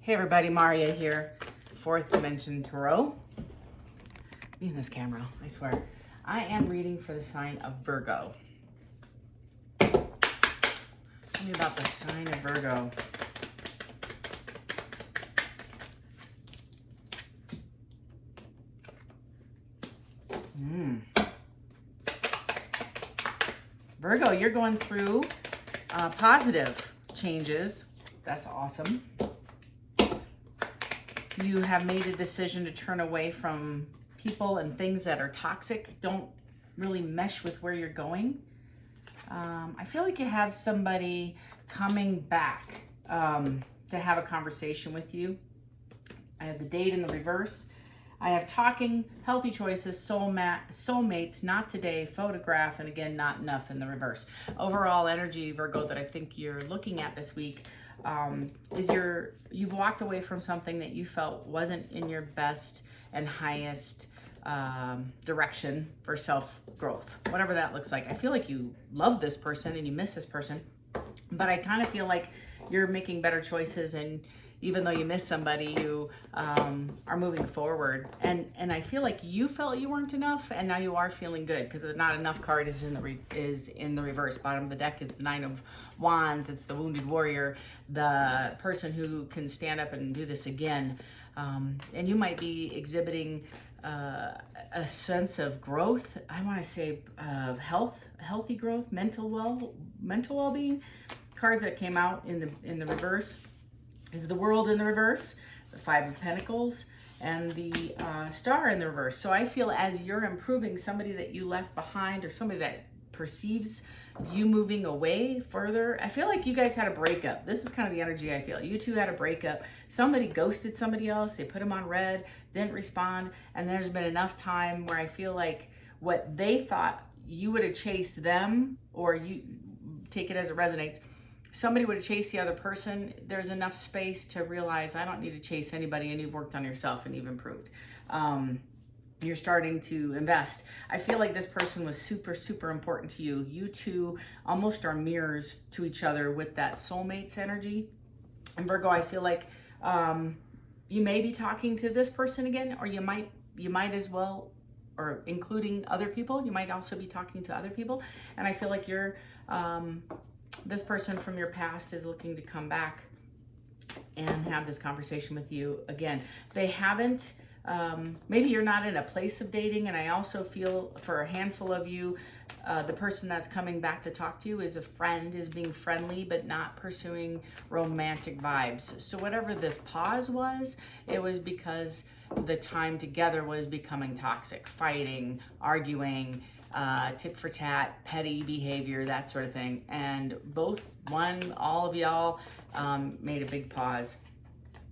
Hey everybody, Maria here, Fourth Dimension Tarot. Be in this camera, I swear. I am reading for the sign of Virgo. Tell me about the sign of Virgo. Virgo, you're going through positive changes. That's awesome. You have made a decision to turn away from people and things that are toxic, don't really mesh with where you're going. I feel like you have somebody coming back to have a conversation with you. I have the Date in the reverse. I have talking, healthy choices, soulmates, not today, photograph, and again, not enough in the reverse. Overall energy, Virgo, that I think you're looking at this week is you've walked away from something that you felt wasn't in your best and highest direction for self-growth, whatever that looks like. I feel like you love this person and you miss this person, but I kind of feel like you're making better choices, and even though you miss somebody, you are moving forward. And I feel like you felt you weren't enough, and now you are feeling good because the not enough card is in the reverse. Bottom of the deck is the Nine of Wands. It's the wounded warrior, the person who can stand up and do this again. And you might be exhibiting a sense of growth. I want to say of healthy growth, mental well-being. Cards that came out in the reverse is the World in the reverse, the Five of Pentacles, and the Star in the reverse. So I feel as you're improving, somebody that you left behind or somebody that perceives you moving away further. I feel like you guys had a breakup. This is kind of the energy I feel. You two had a breakup. Somebody ghosted somebody else. They put them on red, didn't respond, and there's been enough time where I feel like what they thought you would have chased them, or you take it as it resonates, somebody would have chased the other person. There's enough space to realize I don't need to chase anybody, and you've worked on yourself and you've improved. You're starting to invest. I feel like this person was super, super important to you. You two almost are mirrors to each other with that soulmates energy. And Virgo, I feel like you may be talking to this person again, or you might as well, or including other people, you might also be talking to other people. And I feel like you're this person from your past is looking to come back and have this conversation with you again. They haven't, maybe you're not in a place of dating, and I also feel for a handful of you, the person that's coming back to talk to you is a friend, is being friendly, but not pursuing romantic vibes. So whatever this pause was, it was because the time together was becoming toxic, fighting, arguing, tit for tat, petty behavior, that sort of thing. And all of y'all made a big pause.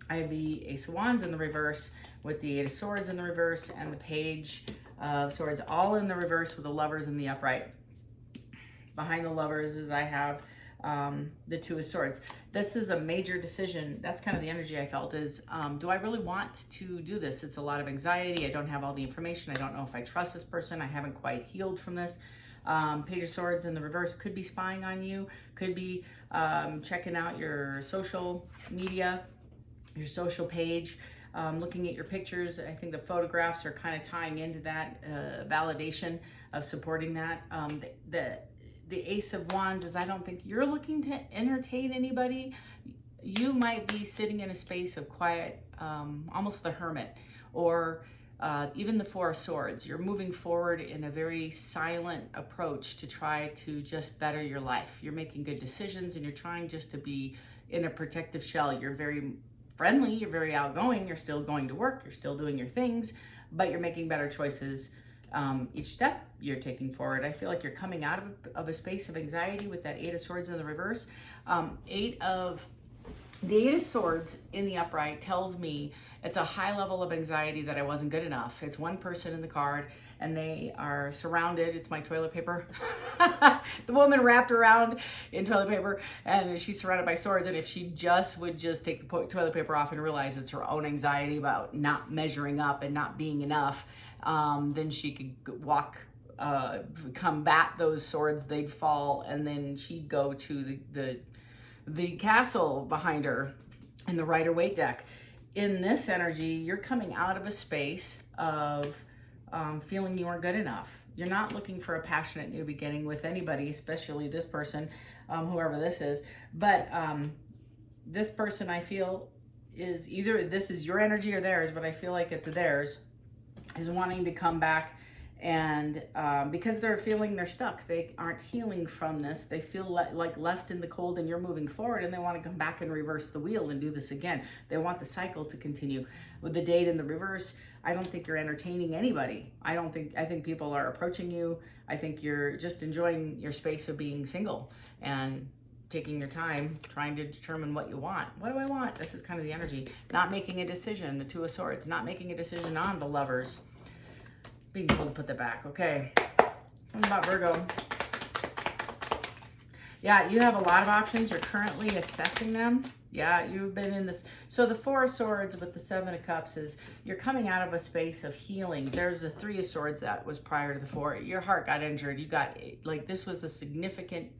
I have the Ace of Wands in the reverse with the Eight of Swords in the reverse and the Page of Swords all in the reverse with the Lovers in the upright. Behind the Lovers is I have the Two of Swords. This is a major decision. That's kind of the energy I felt is, do I really want to do this? It's a lot of anxiety. I don't have all the information. I don't know if I trust this person. I haven't quite healed from this. Page of Swords in the reverse could be spying on you, could be checking out your social media, your social page, looking at your pictures. I think the photographs are kind of tying into that validation of supporting that. The Ace of Wands is I don't think you're looking to entertain anybody. You might be sitting in a space of quiet, almost the Hermit, or even the Four of Swords. You're moving forward in a very silent approach to try to just better your life. You're making good decisions and you're trying just to be in a protective shell. You're very friendly, you're very outgoing, you're still going to work, you're still doing your things, but you're making better choices each step you're taking forward. I feel like you're coming out of a space of anxiety with that Eight of Swords in the reverse. The Eight of Swords in the upright tells me it's a high level of anxiety that I wasn't good enough. It's one person in the card and they are surrounded. It's my toilet paper. The woman wrapped around in toilet paper and she's surrounded by swords. And if she would just take the toilet paper off and realize it's her own anxiety about not measuring up and not being enough, then she could combat those swords, they'd fall, and then she'd go to the castle behind her in the Rider-Waite deck. In this energy, you're coming out of a space of feeling you weren't good enough. You're not looking for a passionate new beginning with anybody, especially this person, whoever this is. But this person, I feel, is either this is your energy or theirs, but I feel like it's theirs, is wanting to come back. And because they're feeling they're stuck, they aren't healing from this. They feel like left in the cold, and you're moving forward, and they want to come back and reverse the wheel and do this again. They want the cycle to continue. With the date in the reverse, I don't think you're entertaining anybody. I think people are approaching you. I think you're just enjoying your space of being single and taking your time trying to determine what you want. What do I want? This is kind of the energy. Not making a decision, the Two of Swords. Not making a decision on the Lovers. Being able to put that back. Okay. What about Virgo? Yeah, you have a lot of options. You're currently assessing them. Yeah, you've been in this. So the Four of Swords with the Seven of Cups is you're coming out of a space of healing. There's a Three of Swords that was prior to the Four. Your heart got injured. You got, like, this was a significant,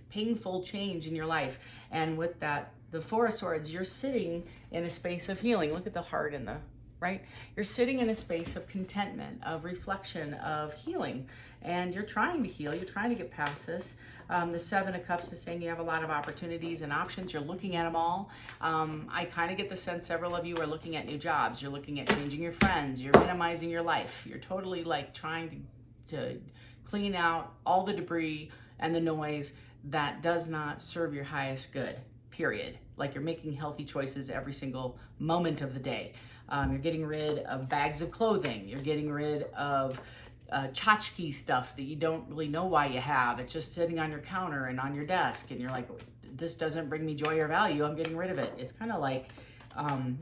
painful change in your life. And with that, the Four of Swords, you're sitting in a space of healing. Look at the heart and the, right? You're sitting in a space of contentment, of reflection, of healing, and you're trying to heal. You're trying to get past this. The Seven of Cups is saying you have a lot of opportunities and options. You're looking at them all. I kind of get the sense several of you are looking at new jobs. You're looking at changing your friends. You're minimizing your life. You're totally like trying to clean out all the debris and the noise that does not serve your highest good, period. Like you're making healthy choices every single moment of the day. You're getting rid of bags of clothing. You're getting rid of tchotchke stuff that you don't really know why you have. It's just sitting on your counter and on your desk, and you're like, this doesn't bring me joy or value. I'm getting rid of it. It's kind of like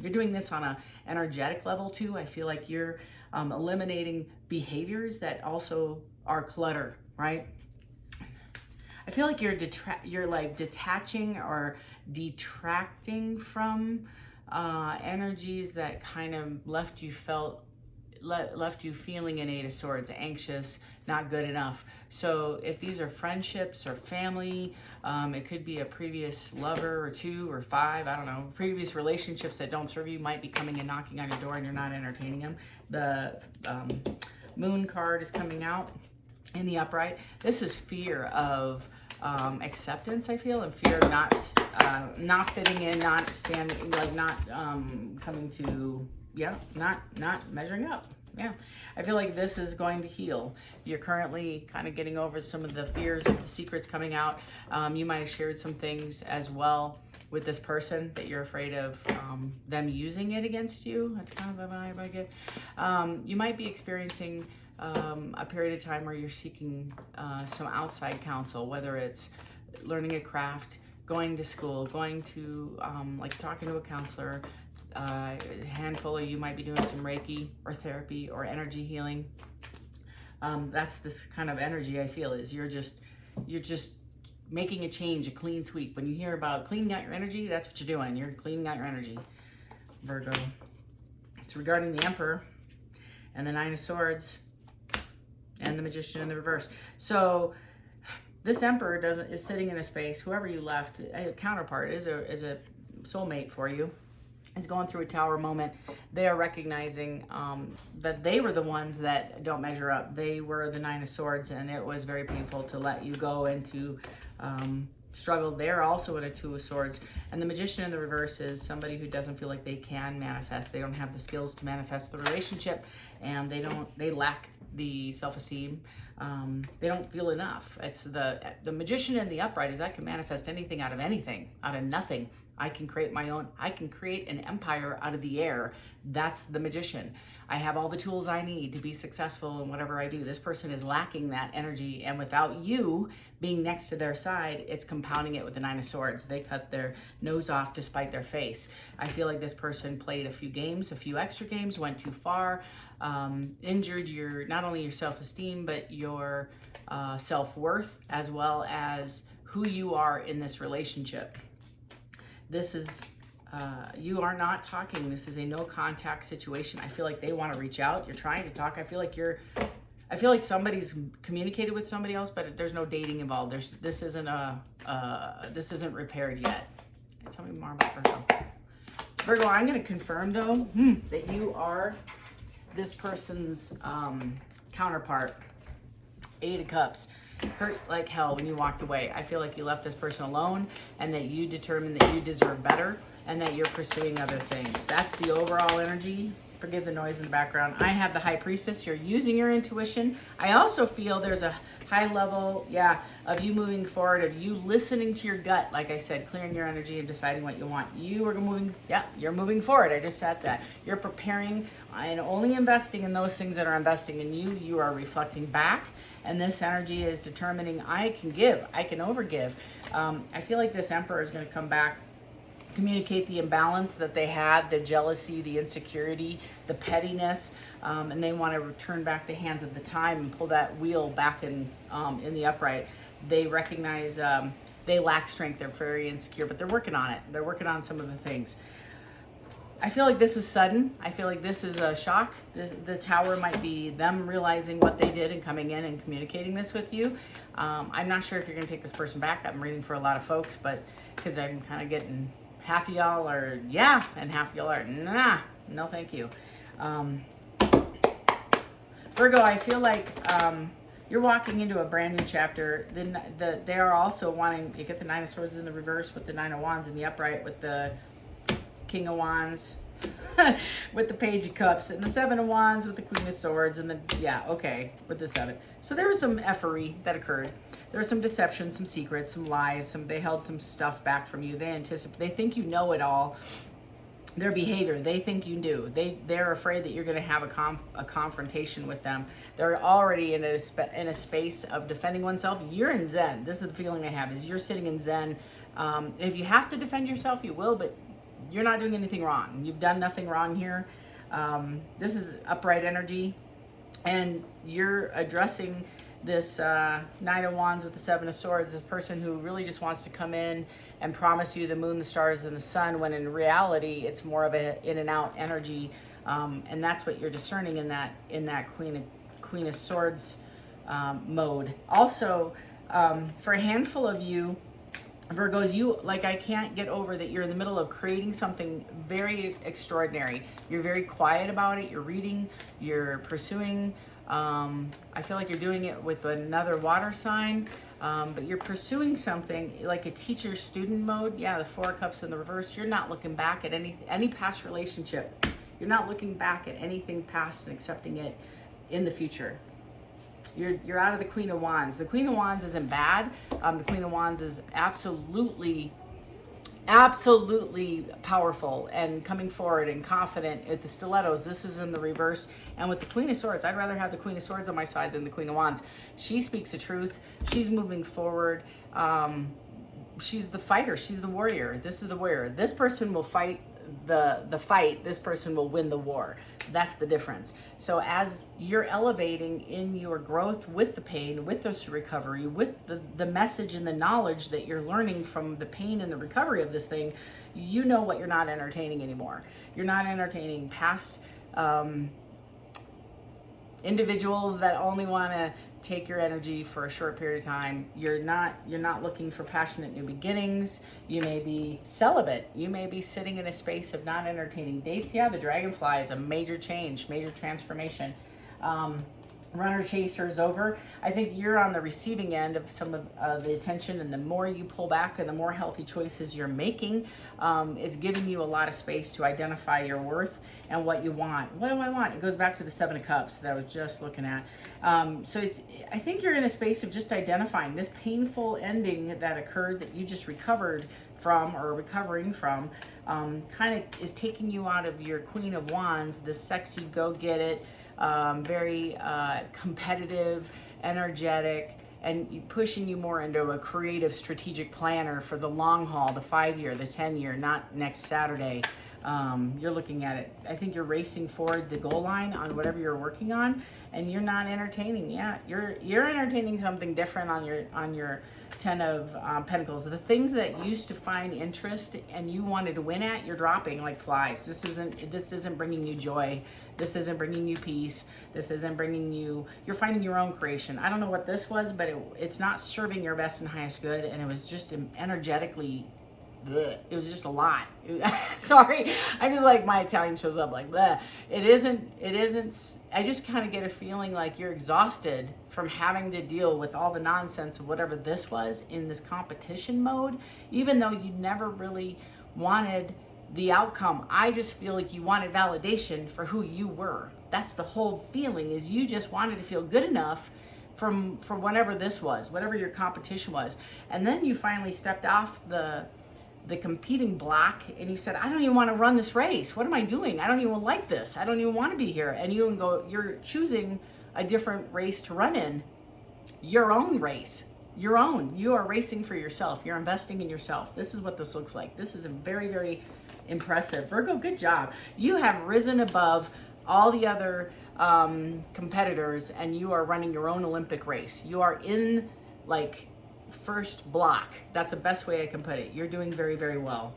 you're doing this on a energetic level too. I feel like you're eliminating behaviors that also are clutter, right? I feel like you're like detaching or detracting from energies that kind of left you feeling an Eight of Swords, anxious, not good enough. So if these are friendships or family, it could be a previous lover or two or five, I don't know, previous relationships that don't serve you might be coming and knocking on your door and you're not entertaining them. The Moon card is coming out in the upright. This is fear of acceptance, I feel, and fear of not fitting in, not standing, like not coming to, yeah, not measuring up. Yeah, I feel like this is going to heal. You're currently kind of getting over some of the fears of the secrets coming out. You might have shared some things as well with this person that you're afraid of them using it against you. That's kind of the vibe I get. You might be experiencing a period of time where you're seeking some outside counsel, whether it's learning a craft, going to school, going to like talking to a counselor. A handful of you might be doing some Reiki or therapy or energy healing. That's this kind of energy I feel is you're just making a change, a clean sweep. When you hear about cleaning out your energy, that's what you're doing. You're cleaning out your energy, Virgo. It's regarding the Emperor and the Nine of Swords and the Magician in the reverse. So this Emperor is sitting in a space, whoever you left, a counterpart is a soulmate for you, is going through a tower moment. They are recognizing that they were the ones that don't measure up. They were the Nine of Swords, and it was very painful to let you go and to struggle. They're also at a Two of Swords. And the Magician in the reverse is somebody who doesn't feel like they can manifest. They don't have the skills to manifest the relationship, and they lack the self-esteem. They don't feel enough. It's the Magician in the upright is I can manifest anything, out of nothing. I can create my own, I can create an empire out of the air. That's the Magician. I have all the tools I need to be successful in whatever I do. This person is lacking that energy, and without you being next to their side, it's compounding it with the Nine of Swords. They cut their nose off to spite their face. I feel like this person played a few extra games, went too far, injured not only your self-esteem, but your self-worth, as well as who you are in this relationship. This is, you are not talking. This is a no contact situation. I feel like they want to reach out. You're trying to talk. I feel like somebody's communicated with somebody else, but there's no dating involved. This isn't repaired yet. Tell me more about Virgo. Virgo, I'm going to confirm, though, that you are this person's counterpart. 8 of Cups. Hurt like hell when you walked away. I feel like you left this person alone and that you determined that you deserve better and that you're pursuing other things. That's the overall energy. Forgive the noise in the background. I have the High Priestess. You're using your intuition. I also feel there's a high level, of you moving forward, of you listening to your gut, like I said, clearing your energy and deciding what you want. You are moving, you're moving forward. I just said that. You're preparing and only investing in those things that are investing in you. You are reflecting back. And this energy is determining, I can give, I can overgive. I feel like this Emperor is going to come back, communicate the imbalance that they had, the jealousy, the insecurity, the pettiness, and they want to return back the hands of the time and pull that wheel back in the upright. They recognize they lack strength, they're very insecure, but they're working on it. They're working on some of the things. I feel like this is sudden. I feel like this is a shock. The Tower might be them realizing what they did and coming in and communicating this with you. I'm not sure if you're going to take this person back. I'm reading for a lot of folks, but because I'm kind of getting half of y'all are yeah, and half of y'all are nah, no thank you. Virgo, I feel like you're walking into a brand new chapter. They are also wanting, you get the 9 of Swords in the reverse with the 9 of Wands in the upright with the King of Wands with the Page of Cups and the 7 of Wands with the Queen of Swords and with the 7. So there was some effery that occurred. There was some deception, some secrets, some lies, they held some stuff back from you. They think you know it all. Their behavior, they think you do. They're afraid that you're going to have a confrontation with them. They're already in a space of defending oneself. You're in Zen. This is the feeling I have, is you're sitting in Zen. If you have to defend yourself, you will, but you're not doing anything wrong. You've done nothing wrong here. This is upright energy, and you're addressing this 9 of Wands with the 7 of Swords, this person who really just wants to come in and promise you the moon, the stars, and the sun, when in reality it's more of a in and out energy, and that's what you're discerning in that Queen of Swords mode. Also, for a handful of you Virgos, I can't get over that you're in the middle of creating something very extraordinary. You're very quiet about it. You're reading, you're pursuing. I feel like you're doing it with another water sign, but you're pursuing something like a teacher-student mode. Yeah, the 4 of Cups in the reverse. You're not looking back at any past relationship. You're not looking back at anything past and accepting it in the future. You're out of the Queen of Wands. The Queen of Wands isn't bad. The Queen of Wands is absolutely powerful and coming forward and confident. At the stilettos, this is in the reverse. And with the Queen of Swords, I'd rather have the Queen of Swords on my side than the Queen of Wands. She speaks the truth. She's moving forward. She's the fighter. She's the warrior. This is the warrior. This person will fight the fight. This person will win the war. That's the difference. So as you're elevating in your growth with the pain, with this recovery, with the message and the knowledge that you're learning from the pain and the recovery of this thing, you know what you're not entertaining anymore. You're not entertaining past individuals that only want to take your energy for a short period of time. You're not looking for passionate new beginnings. You may be celibate. You may be sitting in a space of not entertaining dates. Yeah, the dragonfly is a major change, major transformation. Runner chaser is over. I think you're on the receiving end of some of the attention, and the more you pull back and the more healthy choices you're making, is giving you a lot of space to identify your worth and what you want. What do I want? It goes back to the 7 of Cups that I was just looking at. I think you're in a space of just identifying this painful ending that occurred that you just recovered from or recovering from, kind of is taking you out of your Queen of Wands, the sexy go-get-it, very competitive, energetic, and pushing you more into a creative strategic planner for the long haul, the 5-year, the 10-year, not next Saturday. You're looking at it. I think you're racing forward the goal line on whatever you're working on, and you're not entertaining. Yeah, you're entertaining something different on your 10 of Pentacles. The things that used to find interest and you wanted to win at, you're dropping like flies. This isn't bringing you joy. This isn't bringing you peace. This isn't bringing you. You're finding your own creation. I don't know what this was, but it's not serving your best and highest good, and it was just energetically bleh. It was just a lot. Sorry, I just like my Italian shows up like that. It isn't, I just kind of get a feeling like you're exhausted from having to deal with all the nonsense of whatever this was in this competition mode, even though you never really wanted the outcome. I just feel like you wanted validation for who you were. That's the whole feeling, is you just wanted to feel good enough for whatever this was, whatever your competition was. And then you finally stepped off the competing block and you said, I don't even want to run this race. What am I doing? I don't even like this. I don't even want to be here. And you're choosing a different race to run in, your own race, your own. You are racing for yourself. You're investing in yourself. This is what this looks like. This is a very, very impressive. Virgo, good job. You have risen above all the other competitors, and you are running your own Olympic race. You are in like first block. That's the best way I can put it. You're doing very, very well.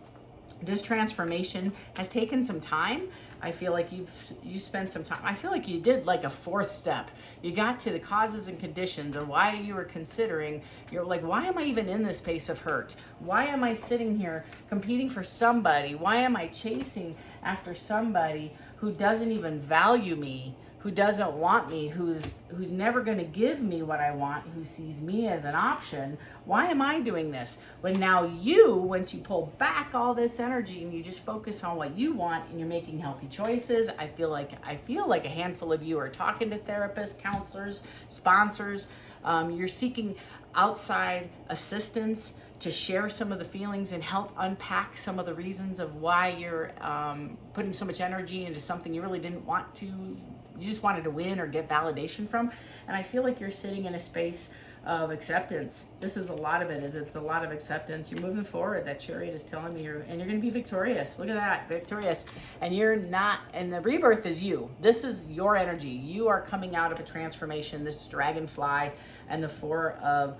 This transformation has taken some time. I feel like you spent some time. I feel like you did like a fourth step. You got to the causes and conditions of why you were considering. You're like, why am I even in this space of hurt? Why am I sitting here competing for somebody? Why am I chasing after somebody who doesn't even value me, who doesn't want me, who's never going to give me what I want, who sees me as an option? Why am I doing this? When now once you pull back all this energy and you just focus on what you want and you're making healthy choices, I feel like a handful of you are talking to therapists, counselors, sponsors. You're seeking outside assistance to share some of the feelings and help unpack some of the reasons of why you're putting so much energy into something you really didn't want to. You just wanted to win or get validation from. And I feel like you're sitting in a space of acceptance. This is a lot of it, it's a lot of acceptance. You're moving forward. That Chariot is telling me you're going to be victorious. Look at that, victorious. And you're not, and the rebirth is you. This is your energy. You are coming out of a transformation. This dragonfly and the Four of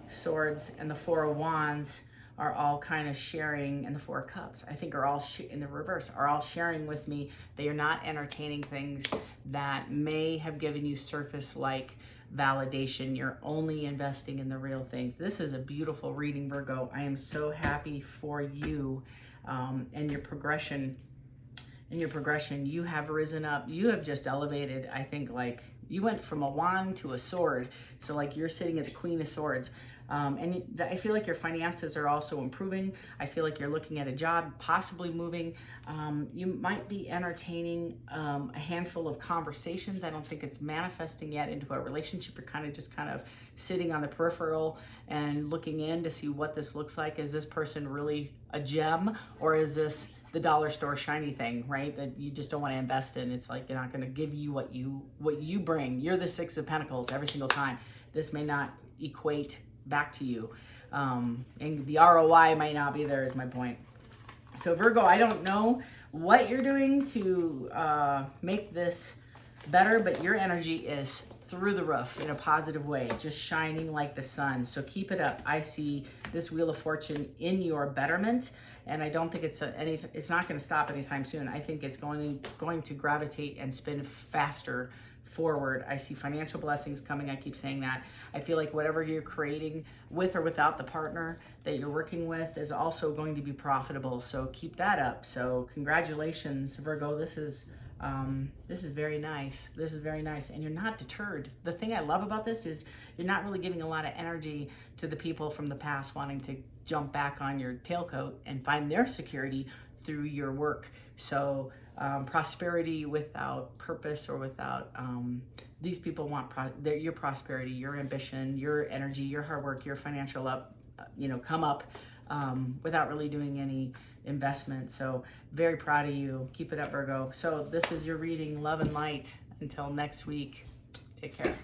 Swords and the Four of Wands are all kind of sharing, and the Four of Cups, I think, are all in the reverse, are all sharing with me that you're not entertaining things that may have given you surface-like validation. You're only investing in the real things. This is a beautiful reading, Virgo. I am so happy for you and your progression. In your progression, you have risen up. You have just elevated. I think like you went from a wand to a sword. So like you're sitting at the Queen of Swords. And I feel like your finances are also improving. I feel like you're looking at a job, possibly moving. You might be entertaining a handful of conversations. I don't think it's manifesting yet into a relationship. You're kind of sitting on the peripheral and looking in to see what this looks like. Is this person really a gem, or is this the dollar store shiny thing, right? That you just don't want to invest in. It's like, you're not going to give you what you bring. You're the Six of Pentacles every single time. This may not equate back to you. And the ROI might not be there, is my point. So Virgo, I don't know what you're doing to make this better, but your energy is through the roof in a positive way, just shining like the sun. So keep it up. I see this Wheel of Fortune in your betterment, and I don't think it's not going to stop anytime soon. I think it's going to gravitate and spin faster forward. I see financial blessings coming. I keep saying that. I feel like whatever you're creating with or without the partner that you're working with is also going to be profitable. So keep that up. So congratulations, Virgo. This is very nice. This is very nice. And you're not deterred. The thing I love about this is you're not really giving a lot of energy to the people from the past wanting to jump back on your tailcoat and find their security through your work. So prosperity without purpose or without these people want your prosperity, your ambition, your energy, your hard work, your financial come up without really doing any investment. So very proud of you. Keep it up, Virgo. So this is your reading, love and light. Until next week, take care.